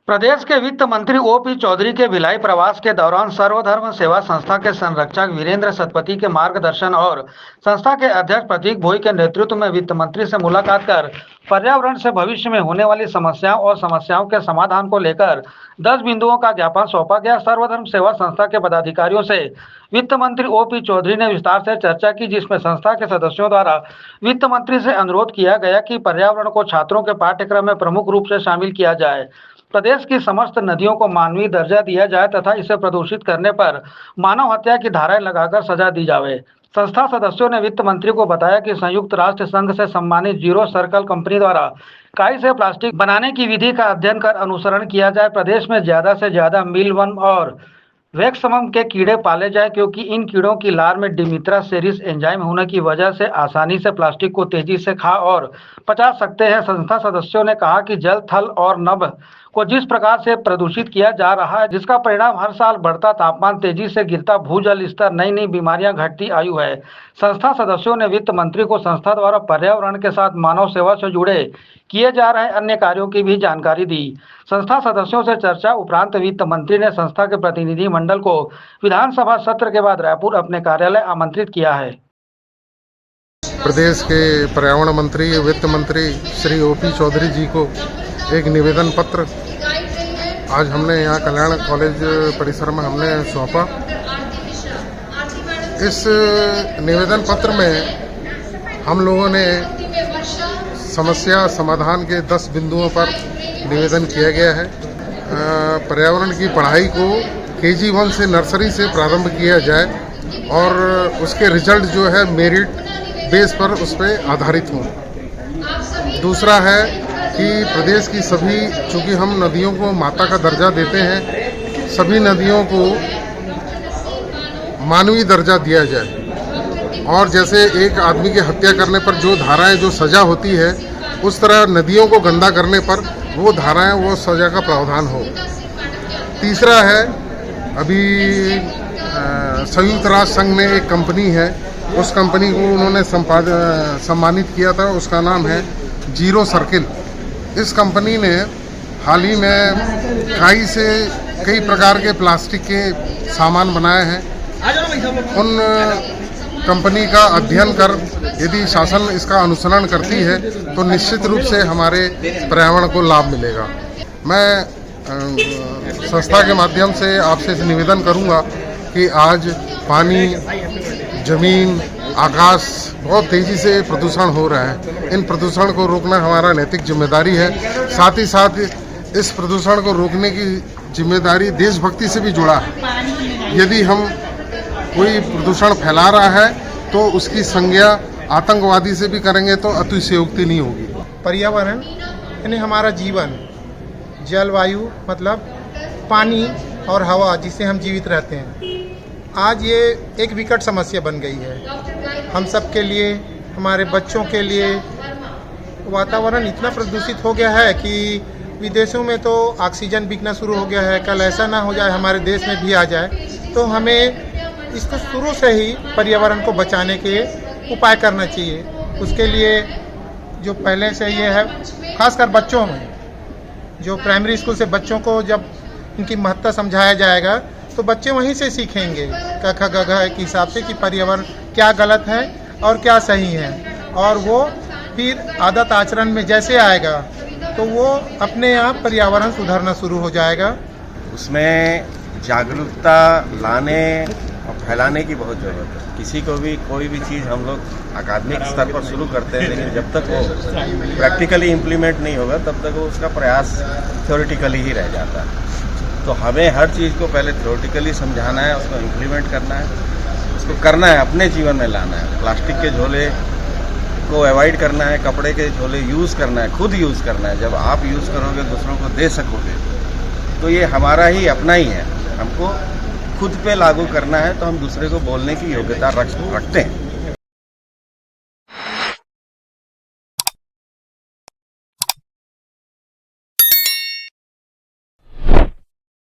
प्रदेश के वित्त मंत्री ओपी चौधरी के भिलाई प्रवास के दौरान सर्वधर्म सेवा संस्था के संरक्षक वीरेंद्र सतपथी के मार्गदर्शन और संस्था के अध्यक्ष प्रतीक भोई के नेतृत्व में वित्त मंत्री से मुलाकात कर पर्यावरण से भविष्य में होने वाली समस्याओं और समस्याओं के समाधान को लेकर 10 बिंदुओं का ज्ञापन सौंपा गया। सर्वधर्म सेवा संस्था के पदाधिकारियों से वित्त मंत्री ओपी चौधरी ने विस्तार से चर्चा की, जिसमें संस्था के सदस्यों द्वारा वित्त मंत्री से अनुरोध किया गया कि पर्यावरण को छात्रों के पाठ्यक्रम में प्रमुख रूप से शामिल किया जाए, प्रदेश की समस्त नदियों को मानवीय दर्जा दिया जाए तथा इसे प्रदूषित करने पर मानव हत्या की धाराएं लगाकर सजा दी जाए। संस्था सदस्यों ने वित्त मंत्री को बताया कि संयुक्त राष्ट्र संघ से सम्मानित जीरो सर्कल कंपनी द्वारा काई से प्लास्टिक बनाने की विधि का अध्ययन कर अनुसरण किया जाए। प्रदेश में ज्यादा से ज्यादा मीलवर्म और वैक्समम के कीड़े पाले जाए, क्योंकि इन कीड़ों की लार में डिमित्रा सेरिस एंजाइम होने की वजह से आसानी से प्लास्टिक को तेजी से खा और पचा सकते हैं। संस्था सदस्यों ने कहा कि जल, थल और नभ को जिस प्रकार से प्रदूषित किया जा रहा है, जिसका परिणाम हर साल बढ़ता तापमान, तेजी से गिरता भूजल स्तर, नई नई बीमारियां, घटती आयु है। संस्था सदस्यों ने वित्त मंत्री को संस्था द्वारा पर्यावरण के साथ मानव सेवा से जुड़े किए जा रहे अन्य कार्यों की भी जानकारी दी। संस्था सदस्यों से चर्चा उपरांत वित्त मंत्री ने संस्था के प्रतिनिधि मंडल को विधानसभा सत्र के बाद रायपुर अपने कार्यालय आमंत्रित किया है। प्रदेश के पर्यावरण मंत्री वित्त मंत्री श्री ओपी चौधरी जी को एक निवेदन पत्र आज हमने यहाँ कल्याण कॉलेज परिसर में हमने सौंपा। इस निवेदन पत्र में हम लोगों ने समस्या समाधान के 10 बिंदुओं पर निवेदन किया गया है। पर्यावरण की पढ़ाई को KG1 से नर्सरी से प्रारंभ किया जाए और उसके रिजल्ट जो है मेरिट बेस पर उस पर आधारित हों। दूसरा है कि प्रदेश की सभी, चूँकि हम नदियों को माता का दर्जा देते हैं, सभी नदियों को मानवीय दर्जा दिया जाए और जैसे एक आदमी की हत्या करने पर जो धाराएं, जो सजा होती है, उस तरह नदियों को गंदा करने पर वो धाराएं, वो सजा का प्रावधान हो। तीसरा है, अभी संयुक्त राष्ट्र संघ में एक कंपनी है, उस कंपनी को उन्होंने सम्मानित किया था, उसका नाम है जीरो सर्किल। इस कंपनी ने हाल ही में काई से कई प्रकार के प्लास्टिक के सामान बनाए हैं। उन कंपनी का अध्ययन कर यदि शासन इसका अनुसरण करती है तो निश्चित रूप से हमारे पर्यावरण को लाभ मिलेगा। मैं संस्था के माध्यम से आपसे निवेदन करूंगा कि आज पानी, जमीन, आकाश बहुत तेजी से प्रदूषण हो रहा है। इन प्रदूषण को रोकना हमारा नैतिक जिम्मेदारी है। साथ ही साथ इस प्रदूषण को रोकने की जिम्मेदारी देशभक्ति से भी जुड़ा है। यदि हम कोई प्रदूषण फैला रहा है तो उसकी संज्ञा आतंकवादी से भी करेंगे तो अतिशयोक्ति नहीं होगी। पर्यावरण यानी हमारा जीवन, जलवायु मतलब पानी और हवा जिससे हम जीवित रहते हैं, आज ये एक विकट समस्या बन गई है। हम सब के लिए, हमारे बच्चों के लिए वातावरण इतना प्रदूषित हो गया है कि विदेशों में तो ऑक्सीजन बिकना शुरू हो गया है। कल ऐसा ना हो जाए हमारे देश में भी आ जाए, तो हमें इसको शुरू से ही पर्यावरण को बचाने के उपाय करना चाहिए। उसके लिए जो पहले से ये है, खासकर बच्चों में, जो प्राइमरी स्कूल से बच्चों को जब इनकी महत्ता समझाया जाएगा तो बच्चे वहीं से सीखेंगे क ख ग घ के हिसाब से कि पर्यावरण क्या गलत है और क्या सही है, और वो फिर आदत आचरण में जैसे आएगा तो वो अपने आप पर्यावरण सुधारना शुरू हो जाएगा। उसमें जागरूकता लाने और फैलाने की बहुत ज़रूरत है। किसी को भी कोई भी चीज़ हम लोग अकादमिक स्तर पर शुरू करते हैं, लेकिन जब तक वो प्रैक्टिकली इम्प्लीमेंट नहीं होगा तब तक वो उसका प्रयास थ्योरेटिकली ही रह जाता है। तो हमें हर चीज़ को पहले थ्योरेटिकली समझाना है, उसको इम्प्लीमेंट करना है, उसको करना है, अपने जीवन में लाना है। प्लास्टिक के झोले को अवॉइड करना है, कपड़े के झोले यूज़ करना है, खुद यूज़ करना है। जब आप यूज़ करोगे, दूसरों को दे सकोगे, तो ये हमारा ही अपना ही है। हमको खुद पे लागू करना है तो हम दूसरे को बोलने की योग्यता रखते हैं।